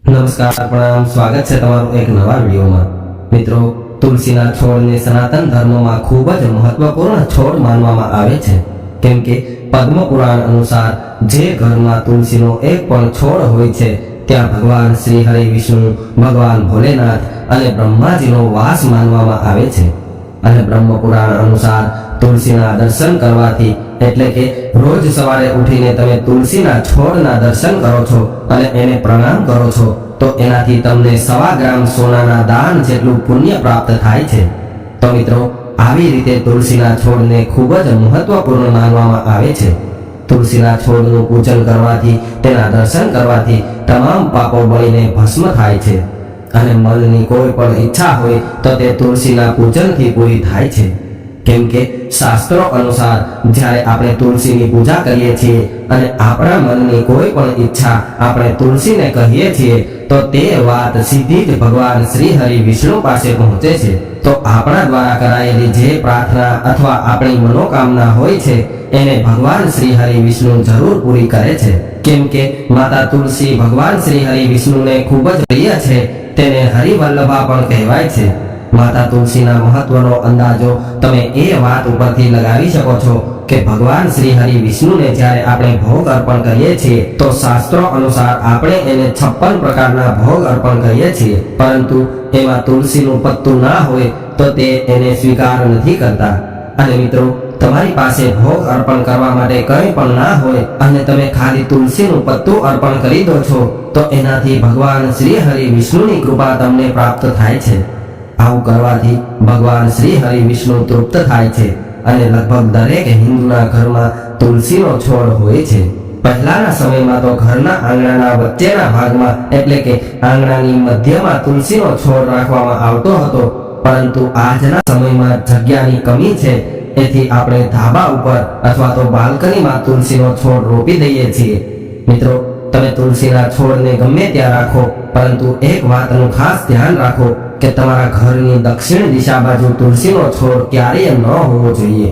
નમસ્કાર, પ્રણામ, સ્વાગત છે તમારું એક નવા વિડીયોમાં। મિત્રો, તુલસીના છોડને સનાતન ધર્મમાં ખૂબ જ મહત્વપૂર્ણ છોડ માનવામાં આવે છે, કેમ કે પદ્મ પુરાણ અનુસાર જે ઘરમાં તુલસીનો એક પણ છોડ હોય છે ત્યાં ભગવાન શ્રી હરિ વિષ્ણુ, ભગવાન ભોલેનાથ અને બ્રહ્માજીનો વાસ માનવામાં આવે છે। અને બ્રહ્મ પુરાણ અનુસાર તુલસીના દર્શન કરવાથી, એટલે કે રોજ સવારે ઉઠીને તમે તુલસીના છોડના દર્શન કરો છો અને એને પ્રણામ કરો છો તો એનાથી તમને 1.25 ગ્રામ સોનાના દાન જેટલું પુણ્ય પ્રાપ્ત થાય છે। તો મિત્રો, આવી રીતે તુલસીના છોડને ખૂબ જ મહત્વપૂર્ણ માનવામાં આવે છે। તુલસીના છોડનું પૂજન કરવાથી, તેના દર્શન કરવાથી તમામ પાપો બળીને ભસ્મ થાય છે અને મનની કોઈ પણ ઈચ્છા હોય તો તે તુલસીના પૂજનથી પૂરી થાય છે। કેમ કે શાસ્ત્રો અનુસાર જ્યારે આપણે તુલસીની પૂજા કરીએ છીએ અને આપણા મનની કોઈ પણ ઈચ્છા આપણે તુલસીને કહીએ છીએ તો તે વાત સીધી જ ભગવાન શ્રી હરિ વિષ્ણુ પાસે પહોંચે છે। તો આપણા દ્વારા કરાયેલી જે પ્રાર્થના અથવા આપણી મનોકામના હોય છે એને ભગવાન શ્રી હરિ વિષ્ણુ જરૂર પૂરી કરે છે। કેમ કે માતા તુલસી ભગવાન શ્રી હરિ વિષ્ણુને ખૂબ જ પ્રિય છે, તેને હરિવલ્લભા પણ કહેવાય છે। માતા તુલસીના મહત્વનો અંદાજો તમે એ વાત ઉપરથી લગાવી શકો છો કે ભગવાન શ્રી હરિ વિષ્ણુને જ્યારે આપણે ભોગ અર્પણ કરીએ છીએ તો શાસ્ત્રો અનુસાર આપણે એને 56 પ્રકારના ભોગ અર્પણ કરીએ છીએ, પરંતુ એમાં તુલસીનું પત્તું ના હોય તો તે એને સ્વીકાર નથી કરતા। અને મિત્રો, તમારી પાસે ભોગ અર્પણ કરવા માટે કંઈ પણ ના હોય અને તમે ખાલી તુલસીનું પત્તું અર્પણ કરી દો છો તો એનાથી ભગવાન શ્રી હરિ વિષ્ણુની કૃપા તમને પ્રાપ્ત થાય છે। આવું કરવાથી ભગવાન શ્રી હરિ વિષ્ણુ તૃપ્ત થાય છે અને લગભગ દરેક હિન્દુના ઘરમાં તુલસીનો છોડ હોય છે। પહેલાના સમયમાં તો ઘરના આંગણાના વચ્ચેના ભાગમાં, એટલે કે આંગણાની મધ્યમાં તુલસીનો છોડ રાખવામાં આવતો હતો, પરંતુ આજના સમયમાં જગ્યાની કમી છે, એથી આપણે ધાબા ઉપર અથવા તો બાલ્કનીમાં તુલસીનો છોડ રોપી દઈએ છીએ। મિત્રો, તમે તુલસીના છોડને ગમે ત્યાં રાખો, પરંતુ એક વાતનું ખાસ ધ્યાન રાખો કે તમારા ઘરની દક્ષિણ દિશા બાજુ તુલસીનો છોડ ક્યારેય ન હોવો જોઈએ।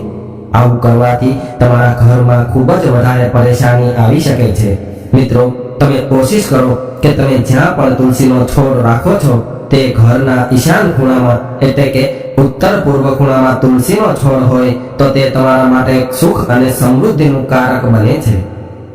આવું કરવાથી તમારા ઘરમાં ખૂબ જ વધારે પરેશાની આવી શકે છે। મિત્રો, તમે કોશિશ કરો કે તમે જ્યાં પણ તુલસીનો છોડ રાખો છો તે ઘરના ઈશાન ખૂણામાં, એટલે કે ઉત્તર પૂર્વ ખૂણામાં તુલસીનો છોડ હોય તો તે તમારા માટે સુખ અને સમૃદ્ધિનું કારક બને છે।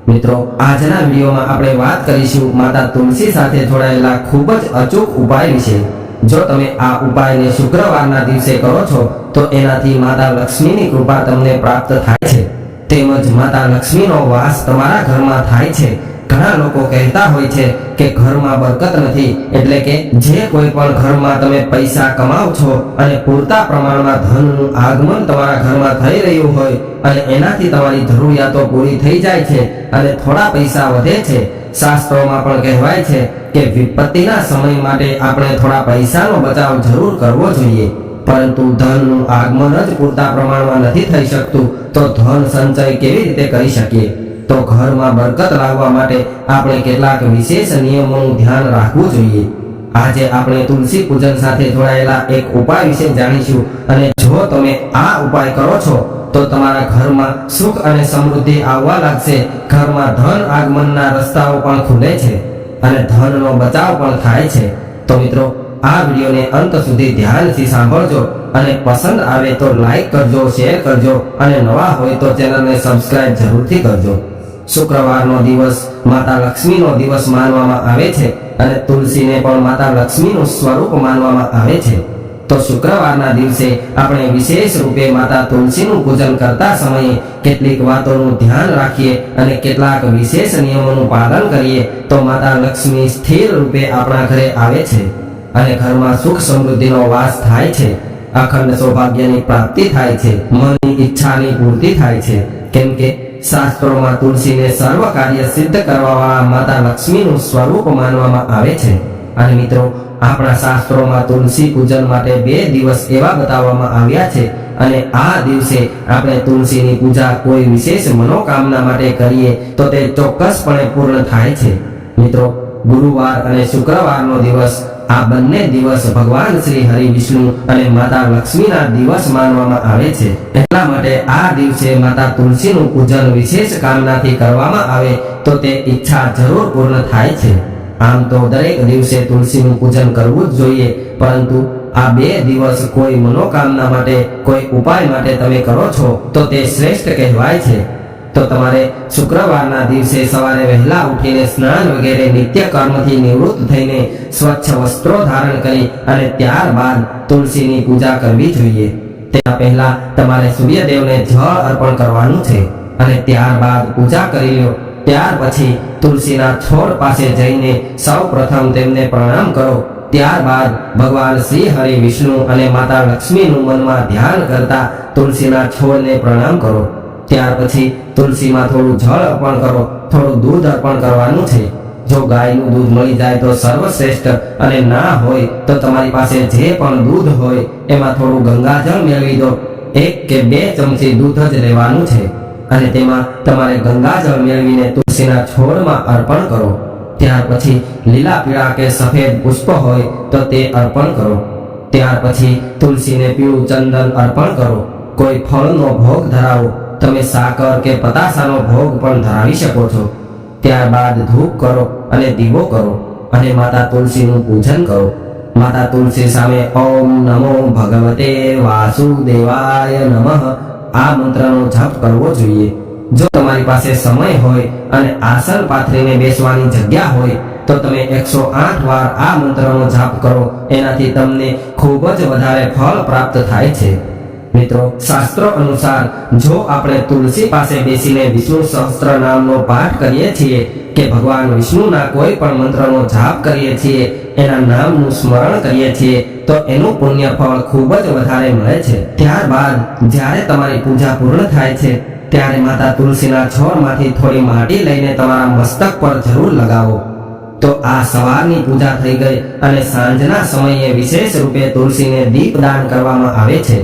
મિત્રો, આજના વિડીયોમાં આપણે વાત કરીશું માતા તુલસી સાથે જોડાયેલા ખૂબ જ અચૂક ઉપાય વિશે। જો તમે આ ઉપાયને શુક્રવારના દિવસે કરો છો તો એનાથી માતા લક્ષ્મીની કૃપા તમને પ્રાપ્ત થાય છે, તેમજ માતા લક્ષ્મીનો વાસ તમારા ઘરમાં થાય છે। ઘણા લોકો કહેતા હોય છે કે ઘરમાં બરકત નથી, એટલે કે જે કોઈ પણ ઘરમાં તમે પૈસા કમાવ છો અને પૂરતા પ્રમાણમાં ધનનું આગમન તમારા ઘરમાં થઈ રહ્યું હોય અને એનાથી તમારી જરૂરિયાતો પૂરી થઈ જાય છે અને થોડા પૈસા વધે છે, શાસ્ત્રોમાં પણ કહેવાય છે કે વિપત્તિના સમય માટે આપણે થોડા પૈસાનો બચાવ જરૂર કરવો જોઈએ, પરંતુ ધનનું આગમન જ પૂરતા પ્રમાણમાં નથી થઈ શકતું તો ધન સંચય કેવી રીતે કરી શકીએ? તો ઘરમાં બરકત લાવવા માટે આપણે કેટલાક વિશેષ નિયમોનું ધ્યાન રાખવું જોઈએ। આજે આપણે તુલસી પૂજન સાથે જોડાયેલા એક ઉપાય વિશે જાણીશું અને જો તમે આ ઉપાય કરો છો તો તમારા ઘરમાં સુખ અને સમૃદ્ધિ આવવા લાગશે, ઘરમાં ધન આગમનના રસ્તાઓ પણ ખુલે છે અને ધનનો બચાવ પણ થાય છે। તો મિત્રો, આ વિડીયોને અંત સુધી ધ્યાનથી સાંભળજો અને પસંદ આવે તો લાઈક કરજો, શેર કરજો અને નવા હોય તો ચેનલને સબસ્ક્રાઇબ જરૂરથી કરજો। શુક્રવારનો દિવસ માતા લક્ષ્મીનો દિવસ માનવામાં આવે છે અને તુલસીને પણ માતા લક્ષ્મીનું સ્વરૂપ માનવામાં આવે છે। તો શુક્રવારના દિવસે આપણે વિશેષ રૂપે માતા તુલસીનું પૂજન કરતા સમયે કેટલીક વાતોનું ધ્યાન રાખીએ અને કેટલાક વિશેષ નિયમોનું પાલન કરીએ તો માતા લક્ષ્મી સ્થિર રૂપે આપણા ઘરે આવે છે અને ઘરમાં સુખ સમૃદ્ધિનો વાસ થાય છે, અખંડ સૌભાગ્યની પ્રાપ્તિ થાય છે, મનની ઈચ્છાની પૂર્તિ થાય છે। કેમ કે શાસ્ત્રોમાં તુલસીને સર્વ કાર્ય સિદ્ધ કરવાવાળા માતા લક્ષ્મીનું સ્વરૂપ માનવામાં આવે છે। અને મિત્રો, આપણા શાસ્ત્રોમાં તુલસી પૂજન માટે 2 દિવસ એવા બતાવવામાં આવ્યા છે અને આ દિવસે આપણે તુલસીની પૂજા કોઈ વિશેષ મનોકામના માટે કરીએ તો તે ચોક્કસપણે પૂર્ણ થાય છે। મિત્રો, ગુરુવાર અને શુક્રવારનો દિવસ, આ બંને દિવસ ભગવાન શ્રી હરિ વિષ્ણુ અને માતા લક્ષ્મીના દિવસ માનવામાં આવે છે। એટલા માટે આ દિવસે માતા તુલસીનું પૂજન વિશેષ કામનાથી કરવામાં આવે તો તે ઈચ્છા જરૂર પૂર્ણ થાય છે। આમ તો દરેક દિવસે તુલસીનું પૂજન કરવું જ જોઈએ, પરંતુ આ 2 દિવસ કોઈ મનોકામના માટે, કોઈ ઉપાય માટે તમે કરો છો તો તે શ્રેષ્ઠ કહેવાય છે. તો તમારે શુક્રવારના દિવસે સવારે વહેલા ઉઠીને સ્નાન વગેરે નિત્ય કર્મથી નિવૃત્ત થઈને સ્વચ્છ વસ્ત્રો ધારણ કરી અને ત્યારબાદ તુલસીની પૂજા કરવી જોઈએ. તેના પહેલા તમારે સૂર્યદેવને જળ અર્પણ કરવાનું છે અને ત્યારબાદ પૂજા કરી લો. ત્યાર પછી તુલસીના છોડ પાસે જઈને સૌ પ્રથમ તેમને પ્રણામ કરો. ત્યારબાદ ભગવાન શ્રી હરિ, વિષ્ણુ અને માતા લક્ષ્મીનું મનમાં ધ્યાન કરતા તુલસીના છોડને પ્રણામ કરો. ત્યાર પછી તુલસીમાં થોડું જળ અર્પણ કરો, થોડું દૂધ અર્પણ કરવાનું છે. જો ગાયનું દૂધ મળી જાય તો સર્વશ્રેષ્ઠ, અને ના હોય તો તમારી પાસે જે પણ દૂધ હોય એમાં થોડું ગંગાજળ મેળવી દો. 1 કે 2 ચમચી દૂધ જ લેવાનું છે અને તેમાં તમારે ગંગાજળ મેળવીને તુલસીના છોડમાં અર્પણ કરો. ત્યાર પછી લીલા, પીળા કે સફેદ પુષ્પ હોય તો તે અર્પણ કરો. ત્યાર પછી તુલસીને પીળું ચંદન અર્પણ કરો. કોઈ ફળનો ભોગ ધરાવો. તમે સાકર કે પતાસાનો ભોગ પણ ધરાવી શકો છો. ત્યારબાદ ધૂપ કરો અને દીવો કરો અને માતા તુલસીનું પૂજન કરો. માતા તુલસી સામે ઓમ નમો ભગવતે વાસુદેવાય નમઃ આ મંત્રનો જપ કરવો જોઈએ. જો તમારી પાસે સમય હોય અને આસન પાથરીને બેસવાની જગ્યા હોય તો તમે 108 વાર આ મંત્રનો જાપ કરો. એનાથી તમને ખૂબ જ વધારે ફળ પ્રાપ્ત થાય છે. મિત્રો, શાસ્ત્રો અનુસાર જો આપણે તુલસી પાસે બેસીને વિષ્ણુ સહસ્ત્ર નામનો પાઠ કરીએ છીએ કે ભગવાન વિષ્ણુના કોઈ પણ મંત્રનો જાપ કરીએ છીએ, એના નામનું સ્મરણ કરીએ છીએ તો એનું પુણ્ય ફળ ખૂબ જ વધારે મળે છે. ત્યારબાદ જ્યારે તમારી પૂજા પૂર્ણ થાય છે ત્યારે માતા તુલસીના છોડમાંથી થોડી માટી લઈને તમારા મસ્તક પર જરૂર લગાવો. તો આ સવારની પૂજા થઈ ગઈ અને સાંજના સમયે વિશેષ રૂપે તુલસીને દીપદાન કરવામાં આવે છે.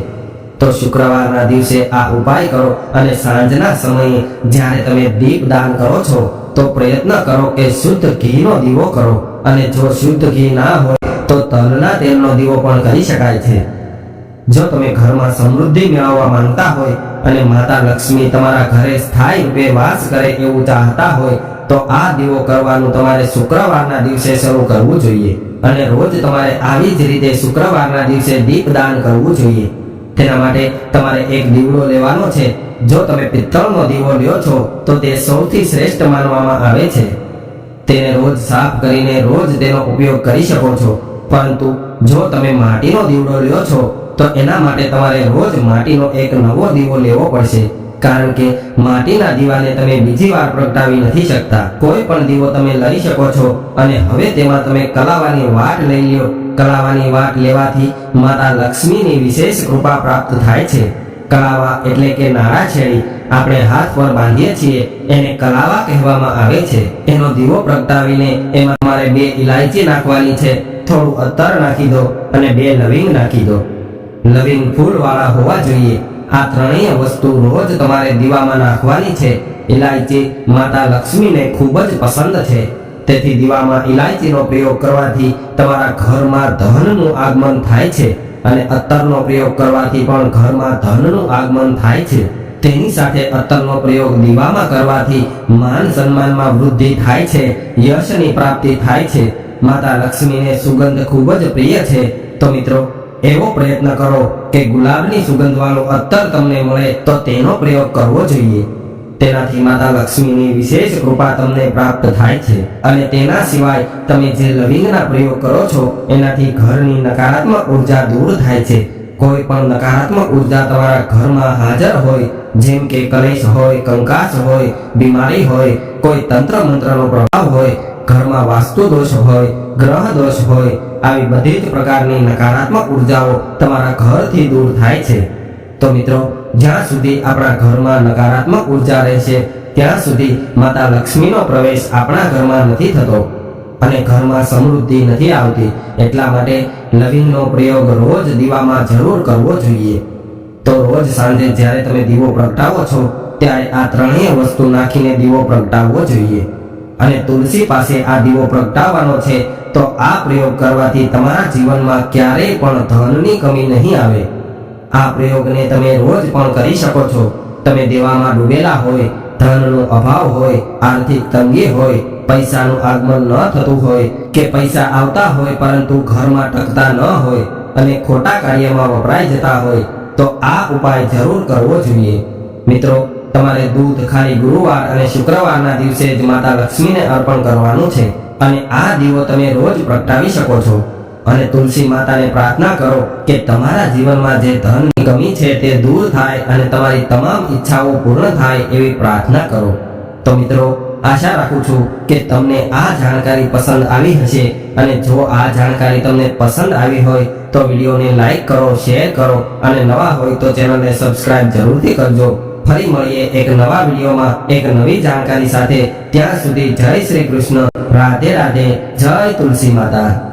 તો શુક્રવારના દિવસે આ ઉપાય કરો અને સાંજના સમયે જ્યારે તમે દીપદાન કરો છો તો પ્રયત્ન કરો કે શુદ્ધ ઘીનો દીવો કરો, અને જો શુદ્ધ ઘી ના હોય તો તલના તેલનો દીવો પણ કરી શકાય છે. જો તમે ઘરમાં સમૃદ્ધિ મેળવવા માંગતા હોય અને માતા લક્ષ્મી તમારા ઘરે સ્થાયી રૂપે વાસ કરે એવું ચાહતા હોય તો આ દીવો કરવાનું તમારે શુક્રવારના દિવસે શરૂ કરવું જોઈએ અને રોજ તમારે આવી જ રીતે શુક્રવારના દિવસે દીપદાન કરવું જોઈએ. તેના માટે તમારે એક દીવડો લેવાનો છે. જો તમે પિત્તળનો દીવો લ્યો છો તો તે સૌથી શ્રેષ્ઠ માનવામાં આવે છે. તેને રોજ સાફ કરીને રોજ તેનો ઉપયોગ કરી શકો છો. પરંતુ જો તમે માટીનો દીવડો લ્યો છો તો એના માટે તમારે રોજ માટીનો એક નવો દીવો લેવો પડશે, કારણ કે માટીના દીવાને તમે બીજી વાર પ્રગટાવી નથી શકતા. કોઈ પણ દીવો તમે લઈ શકો છો અને હવે તેમાં તમે કલાવાની વાટ લઈ લ્યો. કલાવાની વાટ લેવાથી માતા લક્ષ્મીની વિશેષ કૃપા પ્રાપ્ત થાય છે. કલાવા એટલે કે નાળા છેડી આપણે હાથ પર બાંધીએ છીએ એને કલાવા કહેવામાં આવે છે. એનો દીવો પ્રગટાવીને એમાં તમારે 2 ઇલાયચી નાખવાની છે, થોડું અત્તર નાખી દો અને 2 લવિંગ નાખી દો. લવિંગ ફૂલવાળા હોવા જોઈએ. આ ત્રણેય વસ્તુ રોજ તમારે દીવામાં નાખવાની છે. ઇલાયચી માતા લક્ષ્મીને ખૂબ જ પસંદ છે, તેથી દીવામાં ઇલાયચીનો પ્રયોગ કરવાથી તમારા ઘરમાં ધનનું આગમન થાય છે અને અત્તરનો પ્રયોગ કરવાથી પણ ઘરમાં ધનનું આગમન થાય છે. તેની સાથે અત્તરનો પ્રયોગ દીવામાં કરવાથી માન સન્માનમાં વૃદ્ધિ થાય છે, યશની પ્રાપ્તિ થાય છે. માતા લક્ષ્મીને સુગંધ ખૂબ જ પ્રિય છે. તો મિત્રો, એવો પ્રયત્ન કરો કે ગુલાબની સુગંધવાળો અત્તર તમને મળે તો તેનો પ્રયોગ કરવો જોઈએ. તેનાથી માતા લક્ષ્મીની વિશેષ કૃપા તમને પ્રાપ્ત થાય છે. અને તેના સિવાય તમે જે લવિંગના પ્રયોગ કરો છો એનાથી ઘરની નકારાત્મક ઉર્જા દૂર થાય છે. કોઈ પણ નકારાત્મક ઉર્જા તમારા ઘરમાં હાજર હોય, જેમ કે કલેશ હોય, કંકાસ હોય, બીમારી હોય, કોઈ તંત્ર મંત્રનો પ્રભાવ હોય, ઘરમાં વાસ્તુ દોષ હોય, ગ્રહ દોષ હોય, આવી બધી જ પ્રકારની નકારાત્મક ઉર્જાઓ તમારા ઘરથી દૂર થાય છે. તો મિત્રો, જ્યાં સુધી આપણા ઘરમાં નકારાત્મક ઉર્જા રહેશે ત્યાં સુધી માતા લક્ષ્મીનો પ્રવેશ આપણા ઘરમાં નથી થતો અને ઘરમાં સમૃદ્ધિ નથી આવતી. એટલા માટે લવિંગનો પ્રયોગ રોજ દીવામાં જરૂર કરવો જોઈએ. તો રોજ સાંજે જ્યારે તમે દીવો પ્રગટાવો છો ત્યારે આ ત્રણેય વસ્તુ નાખીને દીવો પ્રગટાવવો જોઈએ. અને તુલસી પાસે આ દીવો પ્રગટાવવાનો છે તો આ પ્રયોગ કરવાથી તમારા જીવનમાં ક્યારેય પણ ધનની કમી નહીં આવે. આ પ્રયોગને તમે રોજ પણ કરી શકો છો. તમે દેવામાં ડૂબેલા હોય, ધનનો અભાવ હોય, આર્થિક તંગી હોય, પૈસાનું આગમન ન થતું હોય કે પૈસા આવતા હોય પરંતુ ઘરમાં ટકતા ન હોય અને ખોટા કાર્યમાં વપરાઈ જતા હોય તો આ ઉપાય જરૂર કરવો જોઈએ. મિત્રો, તમારે દૂધ ખાલી ગુરુવાર અને શુક્રવારના દિવસે જ માતા લક્ષ્મીને અર્પણ કરવાનું છે અને આ દીવો તમે રોજ પ્રગટાવી શકો છો. અને તુલસી માતાને પ્રાર્થના કરો કે તમારા જીવનમાં જે ધનની કમી છે તે દૂર થાય અને તમારી તમામ ઈચ્છાઓ પૂર્ણ થાય એવી પ્રાર્થના કરો. તો મિત્રો, આશા રાખું છું કે તમને આ જાણકારી પસંદ આવી હશે અને જો આ જાણકારી તમને પસંદ આવી હોય તો વિડીયોને લાઈક કરો, શેર કરો અને નવા હોય તો ચેનલને સબસ્ક્રાઇબ જરૂરથી કરજો. ફરી મળીએ એક નવા વિડીયોમાં એક નવી જાણકારી સાથે. ત્યાં સુધી જય શ્રી કૃષ્ણ, રાધે રાધે, જય તુલસી માતા.